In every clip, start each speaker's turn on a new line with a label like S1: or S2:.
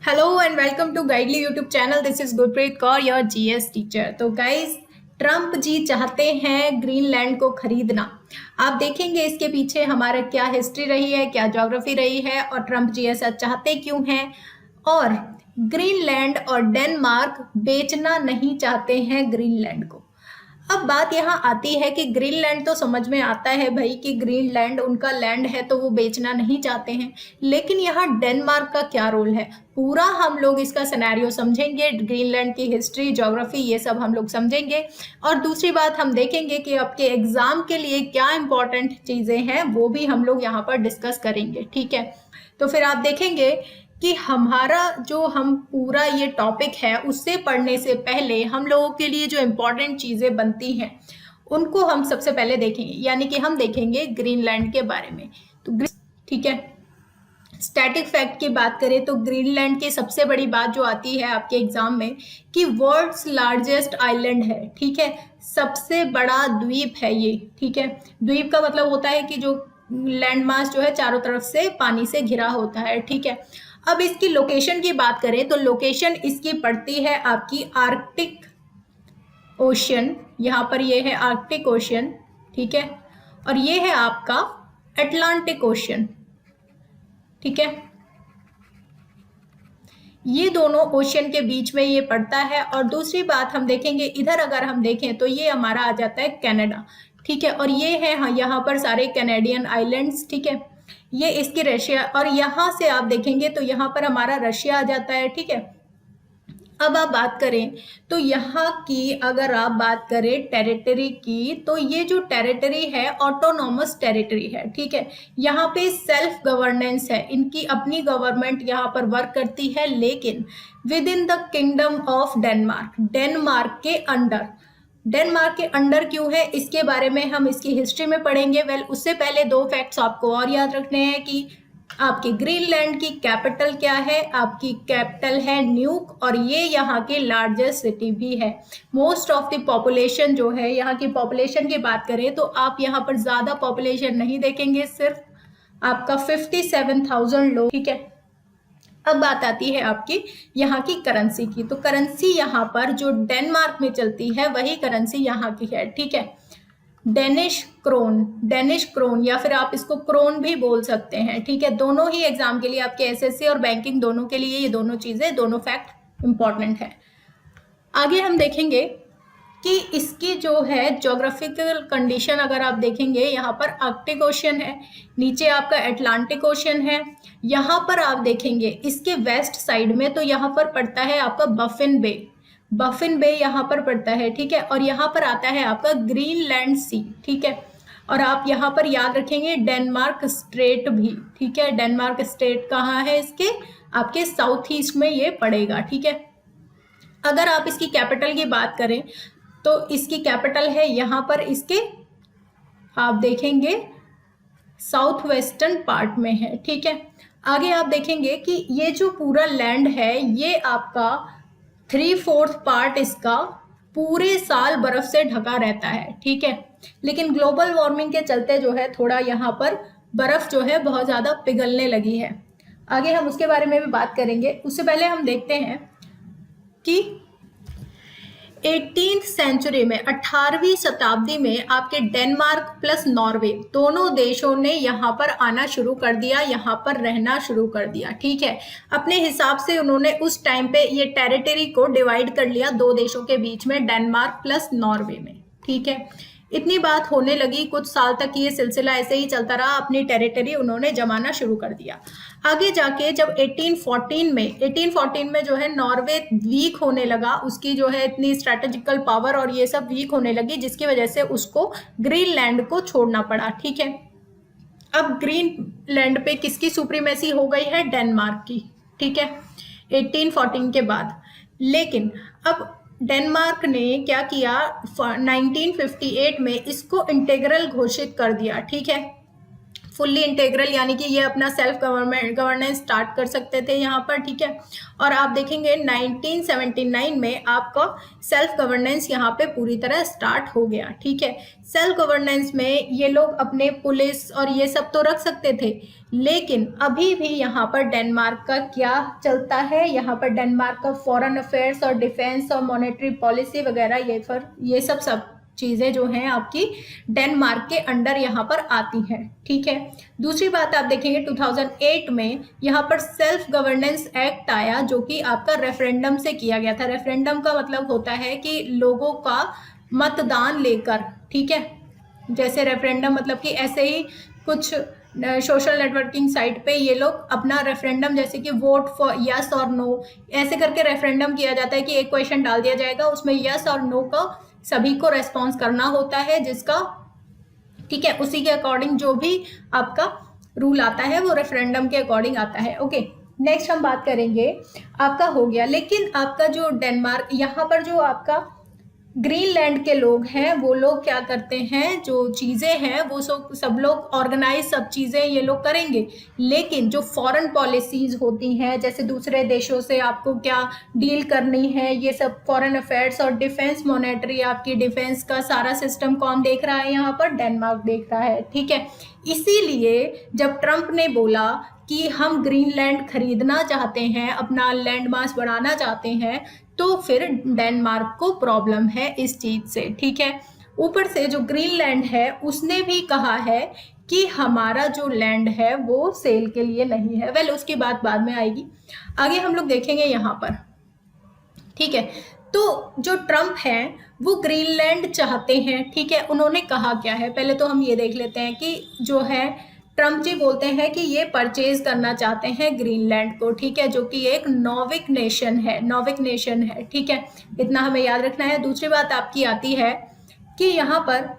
S1: Hello and welcome to Guidely YouTube channel. This is Gurpreet Kaur, your GS teacher. तो guys, Trump ji चाहते हैं Greenland को खरीदना। आप देखेंगे इसके पीछे हमारा क्या हिस्ट्री रही है, क्या ज्योग्राफी रही है और ट्रम्प जी ऐसा चाहते क्यों हैं। और ग्रीनलैंड और डेनमार्क बेचना नहीं चाहते हैं ग्रीनलैंड को। अब बात यहाँ आती है कि ग्रीनलैंड तो समझ में आता है भाई कि ग्रीनलैंड उनका लैंड है तो वो बेचना नहीं चाहते हैं, लेकिन यहाँ डेनमार्क का क्या रोल है पूरा हम लोग इसका सिनेरियो समझेंगे। ग्रीनलैंड की हिस्ट्री, ज्योग्राफी, ये सब हम लोग समझेंगे। और दूसरी बात हम देखेंगे कि आपके एग्जाम के लिए क्या इंपॉर्टेंट चीजें हैं वो भी हम लोग यहाँ पर डिस्कस करेंगे। ठीक है, तो फिर आप देखेंगे कि हमारा जो हम पूरा ये टॉपिक है उससे पढ़ने से पहले हम लोगों के लिए जो इम्पोर्टेंट चीज़ें बनती हैं उनको हम सबसे पहले देखेंगे, यानी कि हम देखेंगे ग्रीनलैंड के बारे में। तो ठीक है, स्टैटिक फैक्ट की बात करें तो ग्रीनलैंड की सबसे बड़ी बात जो आती है आपके एग्जाम में कि वर्ल्ड्स लार्जेस्ट आइलैंड है। ठीक है, सबसे बड़ा द्वीप है ये। ठीक है, द्वीप का मतलब होता है कि जो लैंड मास जो है चारों तरफ से पानी से घिरा होता है। ठीक है, अब इसकी लोकेशन की बात करें तो लोकेशन इसकी पड़ती है आपकी आर्कटिक ओशियन। यहाँ पर ये है आर्कटिक ओशियन। ठीक है, और ये है आपका अटलांटिक ओशियन। ठीक है, ये दोनों ओशियन के बीच में ये पड़ता है। और दूसरी बात हम देखेंगे इधर, अगर हम देखें तो ये हमारा आ जाता है कनाडा। ठीक है, और ये है यहाँ पर सारे कैनेडियन आइलैंड्स। ठीक है, ये इसकी रशिया, और यहाँ से आप देखेंगे तो यहाँ पर हमारा रशिया आ जाता है। ठीक है, अब आप बात करें तो यहाँ की, अगर आप बात करें टेरिटरी की, तो ये जो टेरिटरी है ऑटोनॉमस टेरिटरी है। ठीक है, यहाँ पे सेल्फ गवर्नेंस है, इनकी अपनी गवर्नमेंट यहाँ पर वर्क करती है, लेकिन with in the kingdom of Denmark, Denmark के अंडर। डेनमार्क के अंडर क्यों है इसके बारे में हम इसकी हिस्ट्री में पढ़ेंगे। वेल, उससे पहले दो फैक्ट्स आपको और याद रखने हैं कि आपकी ग्रीनलैंड की कैपिटल क्या है। आपकी कैपिटल है न्यूक, और ये यहाँ की लार्जेस्ट सिटी भी है। मोस्ट ऑफ द पॉपुलेशन जो है, यहाँ की पॉपुलेशन की बात करें तो आप यहाँ पर ज्यादा पॉपुलेशन नहीं देखेंगे, सिर्फ आपका 57,000 लोग। ठीक है, अब बात आती है आपकी यहाँ की करेंसी की। तो करेंसी यहाँ पर जो डेनमार्क में चलती है वही करेंसी यहाँ की है। ठीक है, डेनिश क्रोन, डेनिश क्रोन, या फिर आप इसको क्रोन भी बोल सकते हैं। ठीक है, दोनों ही एग्जाम के लिए आपके एसएससी और बैंकिंग दोनों के लिए ये दोनों चीजें, दोनों फैक्ट इंपॉर्टेंट है। आगे हम देखेंगे कि इसकी जो है ज्योग्राफिकल कंडीशन, अगर आप देखेंगे यहाँ पर आर्कटिक ओशियन है, नीचे आपका अटलांटिक ओशियन है। यहाँ पर आप देखेंगे इसके वेस्ट साइड में तो यहाँ पर पड़ता है आपका बफिन बे, बफिन बे यहाँ पर पड़ता है। ठीक है, और यहाँ पर आता है आपका ग्रीनलैंड सी। ठीक है, और आप यहाँ पर याद रखेंगे डेनमार्क स्ट्रेट भी। ठीक है, डेनमार्क स्टेट कहाँ है इसके, आपके साउथ ईस्ट में ये पड़ेगा। ठीक है, अगर आप इसकी कैपिटल की बात करें तो इसकी कैपिटल है यहाँ पर इसके, आप देखेंगे साउथ वेस्टर्न पार्ट में है। ठीक है, आगे आप देखेंगे कि ये जो पूरा लैंड है ये आपका 3/4 पार्ट इसका पूरे साल बर्फ से ढका रहता है। ठीक है, लेकिन ग्लोबल वार्मिंग के चलते जो है थोड़ा यहाँ पर बर्फ जो है बहुत ज्यादा पिघलने लगी है। आगे हम उसके बारे में भी बात करेंगे। उससे पहले हम देखते हैं कि 18th सेंचुरी में, 18वीं शताब्दी में आपके डेनमार्क प्लस नॉर्वे दोनों देशों ने यहाँ पर आना शुरू कर दिया, यहाँ पर रहना शुरू कर दिया। ठीक है, अपने हिसाब से उन्होंने उस टाइम पे ये टेरिटरी को डिवाइड कर लिया दो देशों के बीच में, डेनमार्क प्लस नॉर्वे में। ठीक है, इतनी बात होने लगी, कुछ साल तक ये सिलसिला ऐसे ही चलता रहा, अपनी टेरिटरी उन्होंने जमाना शुरू कर दिया। आगे जाके जब 1814 में जो है नॉर्वे वीक होने लगा, उसकी जो है इतनी स्ट्रेटेजिकल पावर और ये सब वीक होने लगी, जिसकी वजह से उसको ग्रीनलैंड को छोड़ना पड़ा। ठीक है, अब ग्रीनलैंड पे किसकी सुप्रीमेसी हो गई है, डेनमार्क की। ठीक है, 1814 के बाद। लेकिन अब डेनमार्क ने क्या किया, 1958 में इसको इंटीग्रल घोषित कर दिया। ठीक है, फुल्ली इंटेग्रल, यानी कि ये अपना सेल्फ गवर्नेंस स्टार्ट कर सकते थे यहाँ पर, ठीक है। और आप देखेंगे 1979 में आपका सेल्फ गवर्नेंस यहाँ पे पूरी तरह स्टार्ट हो गया, ठीक है। सेल्फ गवर्नेंस में ये लोग अपने पुलिस और ये सब तो रख सकते थे, लेकिन अभी भी यहाँ पर डेनमार्क का क्या चलता है, यहाँ पर डेनमार्क का फॉरेन अफेयर्स और डिफेंस और मॉनेटरी पॉलिसी वगैरह ये सब चीज़ें जो हैं आपकी डेनमार्क के अंडर यहाँ पर आती हैं, ठीक है। दूसरी बात आप देखेंगे 2008 में यहाँ पर सेल्फ गवर्नेंस एक्ट आया, जो कि आपका रेफरेंडम से किया गया था। रेफरेंडम का मतलब होता है कि लोगों का मतदान लेकर, ठीक है। जैसे रेफरेंडम मतलब कि ऐसे ही कुछ सोशल नेटवर्किंग साइट पे ये लोग अपना रेफरेंडम, जैसे कि वोट फॉर यस और नो, ऐसे करके रेफरेंडम किया जाता है कि एक क्वेश्चन डाल दिया जाएगा, उसमें यस और नो का सभी को रेस्पॉन्स करना होता है, जिसका, ठीक है, उसी के अकॉर्डिंग जो भी आपका रूल आता है वो रेफरेंडम के अकॉर्डिंग आता है। ओके, नेक्स्ट हम बात करेंगे, आपका हो गया। लेकिन आपका जो डेनमार्क, यहाँ पर जो आपका ग्रीनलैंड के लोग हैं, वो लोग क्या करते हैं, जो चीज़ें हैं वो सब लोग ऑर्गेनाइज सब चीज़ें ये लोग करेंगे, लेकिन जो फॉरेन पॉलिसीज़ होती हैं, जैसे दूसरे देशों से आपको क्या डील करनी है, ये सब फॉरेन अफेयर्स और डिफेंस मॉनेटरी, आपकी डिफेंस का सारा सिस्टम कौन देख रहा है, यहाँ पर डेनमार्क देख रहा है, ठीक है। इसीलिए जब ट्रंप ने बोला कि हम ग्रीनलैंड खरीदना चाहते हैं, अपना लैंड मास बढ़ाना चाहते हैं, तो फिर डेनमार्क को प्रॉब्लम है इस चीज़ से, ठीक है। ऊपर से जो ग्रीनलैंड है उसने भी कहा है कि हमारा जो लैंड है वो सेल के लिए नहीं है। वेल, उसकी बात बाद में आएगी, आगे हम लोग देखेंगे यहाँ पर, ठीक है। तो जो ट्रंप है वो ग्रीनलैंड चाहते हैं, ठीक है। उन्होंने कहा क्या है, पहले तो हम ये देख लेते हैं कि जो है ट्रंप जी बोलते हैं कि ये परचेज करना चाहते हैं ग्रीनलैंड को, ठीक है, जो कि एक नॉर्विक नेशन है, ठीक है। इतना हमें याद रखना है। दूसरी बात आपकी आती है कि यहाँ पर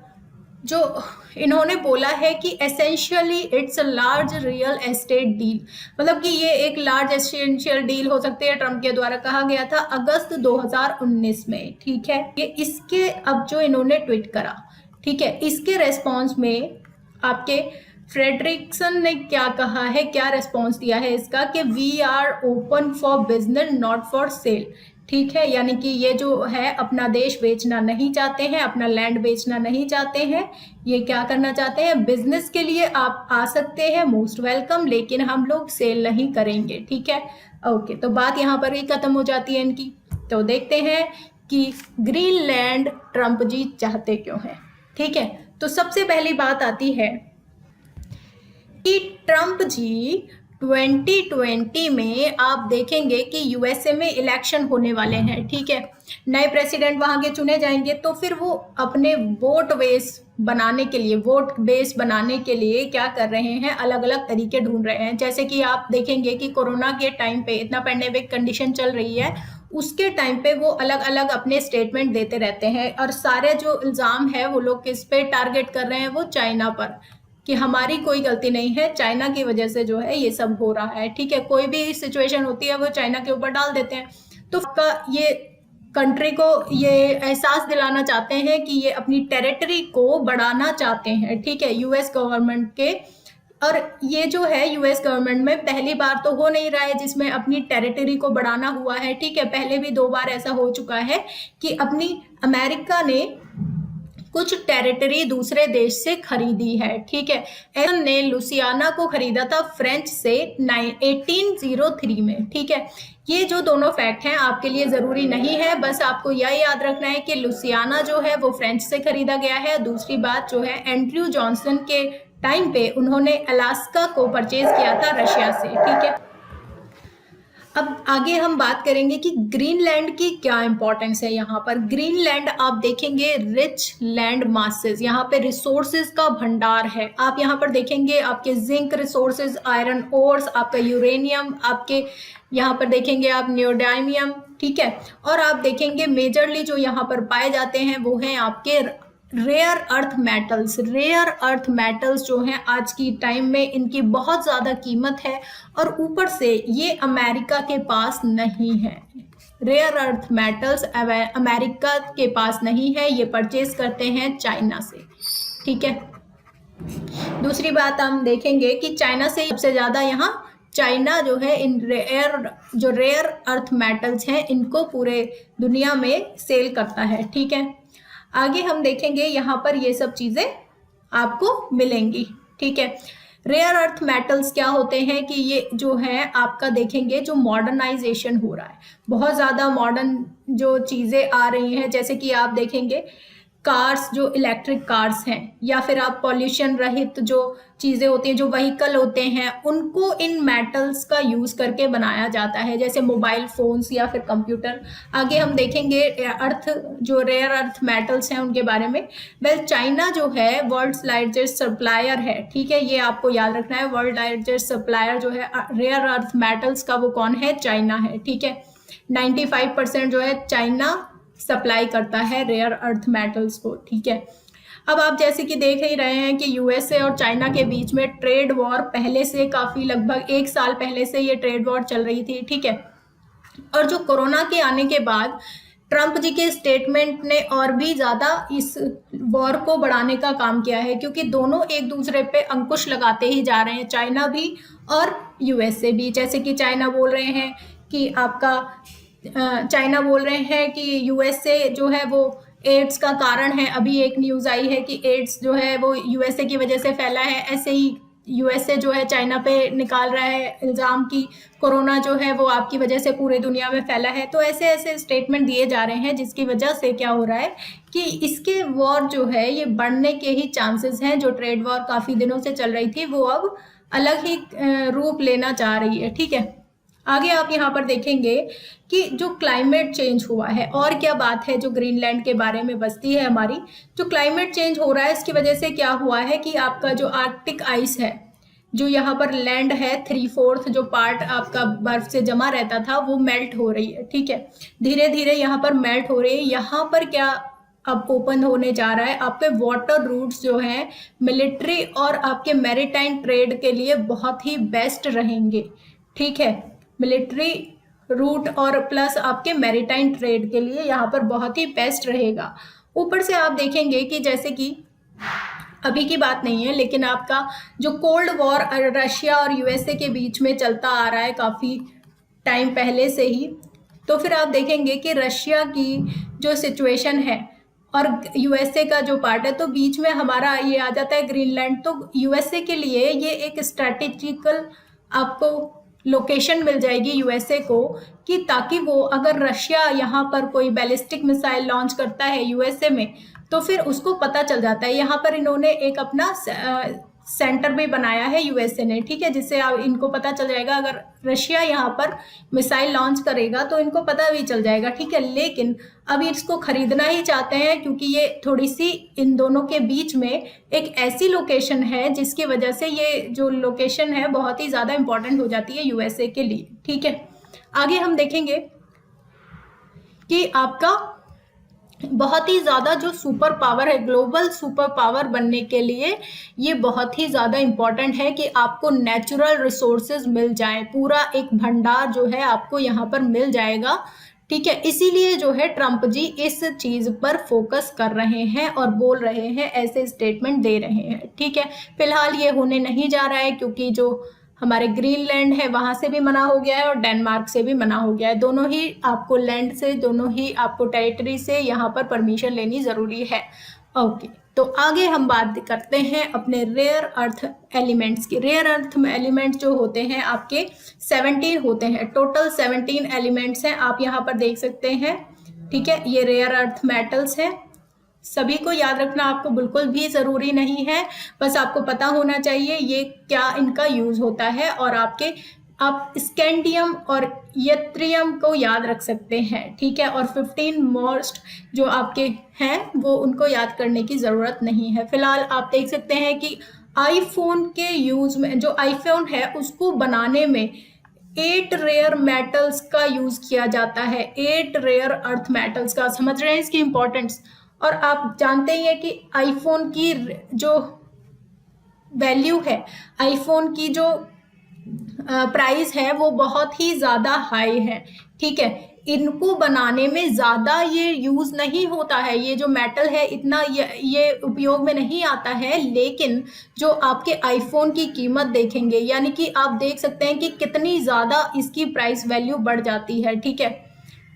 S1: जो इन्होंने बोला है कि essentially it's a large real estate deal, मतलब कि ये एक लार्ज एसेंशियल डील हो सकती है, ट्रंप के द्वारा कहा गया था अगस्त 2019 में, ठीक है। ये इसके अब जो इन्होंने ट्वीट करा, ठीक है, इसके रेस्पॉन्स में आपके फ्रेडरिक्सन ने क्या कहा है, क्या रेस्पॉन्स दिया है इसका, कि we are open for business not for sale, ठीक है। यानी कि ये जो है अपना देश बेचना नहीं चाहते हैं, अपना लैंड बेचना नहीं चाहते हैं, ये क्या करना चाहते हैं, बिजनेस के लिए आप आ सकते हैं, मोस्ट वेलकम, लेकिन हम लोग सेल नहीं करेंगे, ठीक है। ओके, तो बात यहाँ पर ही खत्म हो जाती है इनकी। तो देखते हैं कि ग्रीनलैंड ट्रंप जी चाहते क्यों हैं, ठीक है। तो सबसे पहली बात आती है कि ट्रंप जी 2020 में आप देखेंगे कि यूएसए में इलेक्शन होने वाले हैं, ठीक है। नए प्रेसिडेंट वहां के चुने जाएंगे, तो फिर वो अपने वोट बेस बनाने के लिए क्या कर रहे हैं, अलग अलग तरीके ढूंढ रहे हैं। जैसे कि आप देखेंगे कि कोरोना के टाइम पे इतना पैंडेमिक कंडीशन चल रही है, उसके टाइम पे वो अलग अलग अपने स्टेटमेंट देते रहते हैं, और सारे जो इल्ज़ाम है वो लोग किस पे टारगेट कर रहे हैं, वो चाइना पर, कि हमारी कोई गलती नहीं है, चाइना की वजह से जो है ये सब हो रहा है, ठीक है। कोई भी सिचुएशन होती है वो चाइना के ऊपर डाल देते हैं। तो ये कंट्री को ये एहसास दिलाना चाहते हैं कि ये अपनी टेरिटरी को बढ़ाना चाहते हैं, ठीक है, यूएस गवर्नमेंट के। और ये जो है यूएस गवर्नमेंट में पहली बार तो हो नहीं रहा है जिसमें अपनी टेरिटरी को बढ़ाना हुआ है, ठीक है। पहले भी 2 बार ऐसा हो चुका है कि अपनी अमेरिका ने कुछ टेरिटरी दूसरे देश से खरीदी है, ठीक है। एलन ने लुसियाना को खरीदा था फ्रेंच से 1803 में, ठीक है। ये जो दोनों फैक्ट हैं आपके लिए ज़रूरी नहीं है, बस आपको यह याद रखना है कि लुसियाना जो है वो फ्रेंच से खरीदा गया है। दूसरी बात जो है, एंड्रयू जॉनसन के टाइम पे उन्होंने अलास्का को परचेज किया था रशिया से, ठीक है। अब आगे हम बात करेंगे कि ग्रीनलैंड की क्या इंपॉर्टेंस है। यहाँ पर ग्रीनलैंड आप देखेंगे रिच लैंड मासेस, यहाँ पे रिसोर्सेज का भंडार है। आप यहाँ पर देखेंगे आपके जिंक रिसोर्सेज, आयरन ओर्स, आपका यूरेनियम, आपके यहाँ पर देखेंगे आप नियोडाइमियम, ठीक है। और आप देखेंगे मेजरली जो यहाँ पर पाए जाते हैं वो हैं आपके रेयर अर्थ मेटल्स जो हैं आज की टाइम में इनकी बहुत ज़्यादा कीमत है, और ऊपर से ये अमेरिका के पास नहीं है। रेयर अर्थ मेटल्स अमेरिका के पास नहीं है, ये परचेज करते हैं चाइना से, ठीक है। दूसरी बात हम देखेंगे कि चाइना से सबसे ज़्यादा यहाँ चाइना जो है इन रेयर अर्थ मेटल्स हैं इनको पूरे दुनिया में सेल करता है। ठीक है, आगे हम देखेंगे यहाँ पर ये सब चीज़ें आपको मिलेंगी। ठीक है, रेयर अर्थ मेटल्स क्या होते हैं कि ये जो है आपका देखेंगे जो मॉडर्नाइजेशन हो रहा है, बहुत ज़्यादा मॉडर्न जो चीज़ें आ रही हैं, जैसे कि आप देखेंगे कार्स जो इलेक्ट्रिक कार्स हैं या फिर आप पॉल्यूशन रहित जो चीज़ें होती हैं, जो व्हीकल होते हैं, उनको इन मेटल्स का यूज़ करके बनाया जाता है, जैसे मोबाइल फ़ोन्स या फिर कंप्यूटर। आगे हम देखेंगे अर्थ जो रेयर अर्थ मेटल्स हैं उनके बारे में। वेल चाइना जो है वर्ल्ड्स लार्जेस्ट सप्लायर है। ठीक है, ये आपको याद रखना है, वर्ल्ड लार्जेस्ट सप्लायर जो है रेयर अर्थ मेटल्स का वो कौन है? चाइना है। ठीक है, 95% जो है चाइना सप्लाई करता है रेयर अर्थ मेटल्स को। ठीक है, अब आप जैसे कि देख ही रहे हैं कि यूएसए और चाइना के बीच में ट्रेड वॉर पहले से काफ़ी लगभग 1 साल पहले से ये ट्रेड वॉर चल रही थी। ठीक है, और जो कोरोना के आने के बाद ट्रंप जी के स्टेटमेंट ने और भी ज़्यादा इस वॉर को बढ़ाने का काम किया है, क्योंकि दोनों एक दूसरे पे अंकुश लगाते ही जा रहे हैं, चाइना भी और यूएसए भी। जैसे कि चाइना बोल रहे हैं कि यूएसए जो है वो एड्स का कारण है। अभी एक न्यूज़ आई है कि एड्स जो है वो यूएसए की वजह से फैला है। ऐसे ही यूएसए जो है चाइना पे निकाल रहा है इल्ज़ाम कि कोरोना जो है वो आपकी वजह से पूरे दुनिया में फैला है। तो ऐसे ऐसे स्टेटमेंट दिए जा रहे हैं जिसकी वजह से क्या हो रहा है कि इसके वॉर जो है ये बढ़ने के ही चांसेस हैं। जो ट्रेड वॉर काफ़ी दिनों से चल रही थी वो अब अलग ही रूप लेना चाह रही है। ठीक है, आगे आप यहाँ पर देखेंगे कि जो क्लाइमेट चेंज हुआ है, और क्या बात है जो ग्रीनलैंड के बारे में बस्ती है हमारी, जो क्लाइमेट चेंज हो रहा है इसकी वजह से क्या हुआ है कि आपका जो आर्कटिक आइस है, जो यहाँ पर लैंड है 3/4 जो पार्ट आपका बर्फ से जमा रहता था वो मेल्ट हो रही है। ठीक है, धीरे धीरे यहाँ पर मेल्ट हो रही है। यहाँ पर क्या अब ओपन होने जा रहा है, आपके वाटर रूट्स जो हैं मिलिट्री और आपके मैरीटाइम ट्रेड के लिए बहुत ही बेस्ट रहेंगे। ठीक है, मिलिट्री रूट और प्लस आपके मैरीटाइम ट्रेड के लिए यहाँ पर बहुत ही बेस्ट रहेगा। ऊपर से आप देखेंगे कि जैसे कि अभी की बात नहीं है, लेकिन आपका जो कोल्ड वॉर रशिया और यूएसए के बीच में चलता आ रहा है काफ़ी टाइम पहले से ही, तो फिर आप देखेंगे कि रशिया की जो सिचुएशन है और यूएसए का जो पार्ट है, तो बीच में हमारा ये आ जाता है ग्रीनलैंड। तो यूएसए के लिए ये एक स्ट्रैटेजिकल आपको लोकेशन मिल जाएगी यूएसए को, कि ताकि वो अगर रशिया यहाँ पर कोई बैलिस्टिक मिसाइल लॉन्च करता है यूएसए में तो फिर उसको पता चल जाता है। यहाँ पर इन्होंने एक अपना सेंटर भी बनाया है यूएसए ने। ठीक है, जिससे इनको पता चल जाएगा अगर रशिया यहाँ पर मिसाइल लॉन्च करेगा तो इनको पता भी चल जाएगा। ठीक है, लेकिन अभी इसको खरीदना ही चाहते हैं क्योंकि ये थोड़ी सी इन दोनों के बीच में एक ऐसी लोकेशन है जिसकी वजह से ये जो लोकेशन है बहुत ही ज़्यादा इंपॉर्टेंट हो जाती है यूएसए के लिए। ठीक है, आगे हम देखेंगे कि आपका बहुत ही ज़्यादा जो सुपर पावर है, ग्लोबल सुपर पावर बनने के लिए ये बहुत ही ज़्यादा इम्पॉर्टेंट है कि आपको नेचुरल रिसोर्सेज मिल जाए, पूरा एक भंडार जो है आपको यहाँ पर मिल जाएगा। ठीक है, इसीलिए जो है ट्रंप जी इस चीज़ पर फोकस कर रहे हैं और बोल रहे हैं, ऐसे स्टेटमेंट दे रहे हैं। ठीक है, फिलहाल ये होने नहीं जा रहा है क्योंकि जो हमारे ग्रीनलैंड है वहाँ से भी मना हो गया है और डेनमार्क से भी मना हो गया है। दोनों ही आपको लैंड से, दोनों ही आपको टेरिटरी से यहाँ पर परमिशन लेनी ज़रूरी है। ओके, तो आगे हम बात करते हैं अपने रेयर अर्थ एलिमेंट्स की। रेयर अर्थ एलिमेंट्स जो होते हैं आपके 17 होते हैं, टोटल 17 एलिमेंट्स हैं, आप यहाँ पर देख सकते हैं। ठीक है, ये रेयर अर्थ मेटल्स हैं। सभी को याद रखना आपको बिल्कुल भी ज़रूरी नहीं है, बस आपको पता होना चाहिए ये क्या इनका यूज़ होता है। और आप स्कैंडियम और यत्रियम को याद रख सकते हैं। ठीक है, और 15 मोस्ट जो आपके हैं वो उनको याद करने की ज़रूरत नहीं है। फिलहाल आप देख सकते हैं कि आईफोन के यूज़ में, जो आईफोन है उसको बनाने में 8 रेयर मेटल्स का यूज़ किया जाता है। 8 रेयर अर्थ मेटल्स का, समझ रहे हैं इसकी इम्पोर्टेंस। और आप जानते ही हैं कि आईफोन की जो वैल्यू है, आईफोन की जो प्राइस है वो बहुत ही ज़्यादा हाई है। ठीक है, इनको बनाने में ज़्यादा ये यूज़ नहीं होता है, ये जो मेटल है इतना ये उपयोग में नहीं आता है, लेकिन जो आपके आईफोन की कीमत देखेंगे, यानी कि आप देख सकते हैं कि कितनी ज़्यादा इसकी प्राइस वैल्यू बढ़ जाती है, ठीक है।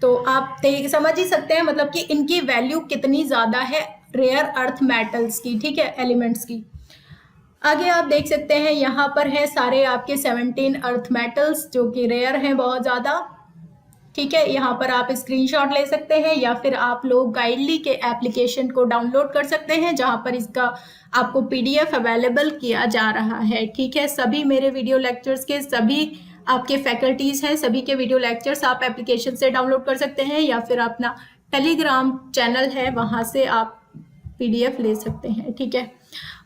S1: तो आप समझ ही सकते हैं मतलब कि इनकी वैल्यू कितनी ज़्यादा है रेयर अर्थ मेटल्स की, ठीक है, एलिमेंट्स की। आगे आप देख सकते हैं यहाँ पर है सारे आपके 17 अर्थ मेटल्स जो कि रेयर हैं बहुत ज़्यादा, ठीक है। यहाँ पर आप स्क्रीनशॉट ले सकते हैं या फिर आप लोग गाइडली के एप्लीकेशन को डाउनलोड कर सकते हैं जहाँ पर इसका आपको पीडीएफ अवेलेबल किया जा रहा है, ठीक है। सभी मेरे वीडियो लेक्चर्स के सभी आपके फैकल्टीज़ हैं, सभी के वीडियो लेक्चर्स आप एप्लीकेशन से डाउनलोड कर सकते हैं या फिर अपना टेलीग्राम चैनल है वहाँ से आप पीडीएफ ले सकते हैं, ठीक है।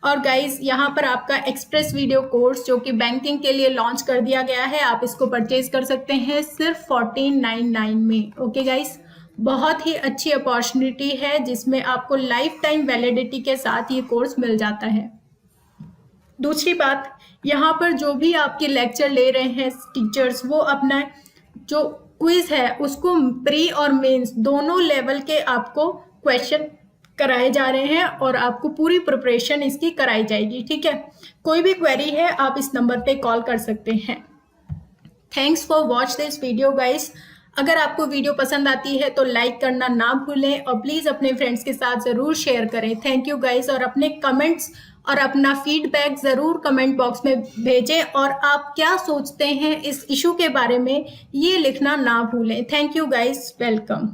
S1: और गाइज यहाँ पर आपका एक्सप्रेस वीडियो कोर्स जो कि बैंकिंग के लिए लॉन्च कर दिया गया है, आप इसको परचेज कर सकते हैं सिर्फ 1499 में। ओके गाइज, बहुत ही अच्छी अपॉर्चुनिटी है जिसमें आपको लाइफ टाइम वैलिडिटी के साथ ये कोर्स मिल जाता है। दूसरी बात, यहाँ पर जो भी आपके लेक्चर ले रहे हैं टीचर्स, वो अपना जो क्विज है उसको प्री और मेंस दोनों लेवल के आपको क्वेश्चन कराए जा रहे हैं और आपको पूरी प्रिपरेशन इसकी कराई जाएगी, ठीक है। कोई भी क्वेरी है आप इस नंबर पे कॉल कर सकते हैं। Thanks for watch this video guys. अगर आपको वीडियो पसंद आती है तो लाइक करना ना भूलें और प्लीज़ अपने फ्रेंड्स के साथ ज़रूर शेयर करें। थैंक यू गाइस, और अपने कमेंट्स और अपना फीडबैक ज़रूर कमेंट बॉक्स में भेजें और आप क्या सोचते हैं इस इशू के बारे में ये लिखना ना भूलें। Thank you guys, welcome.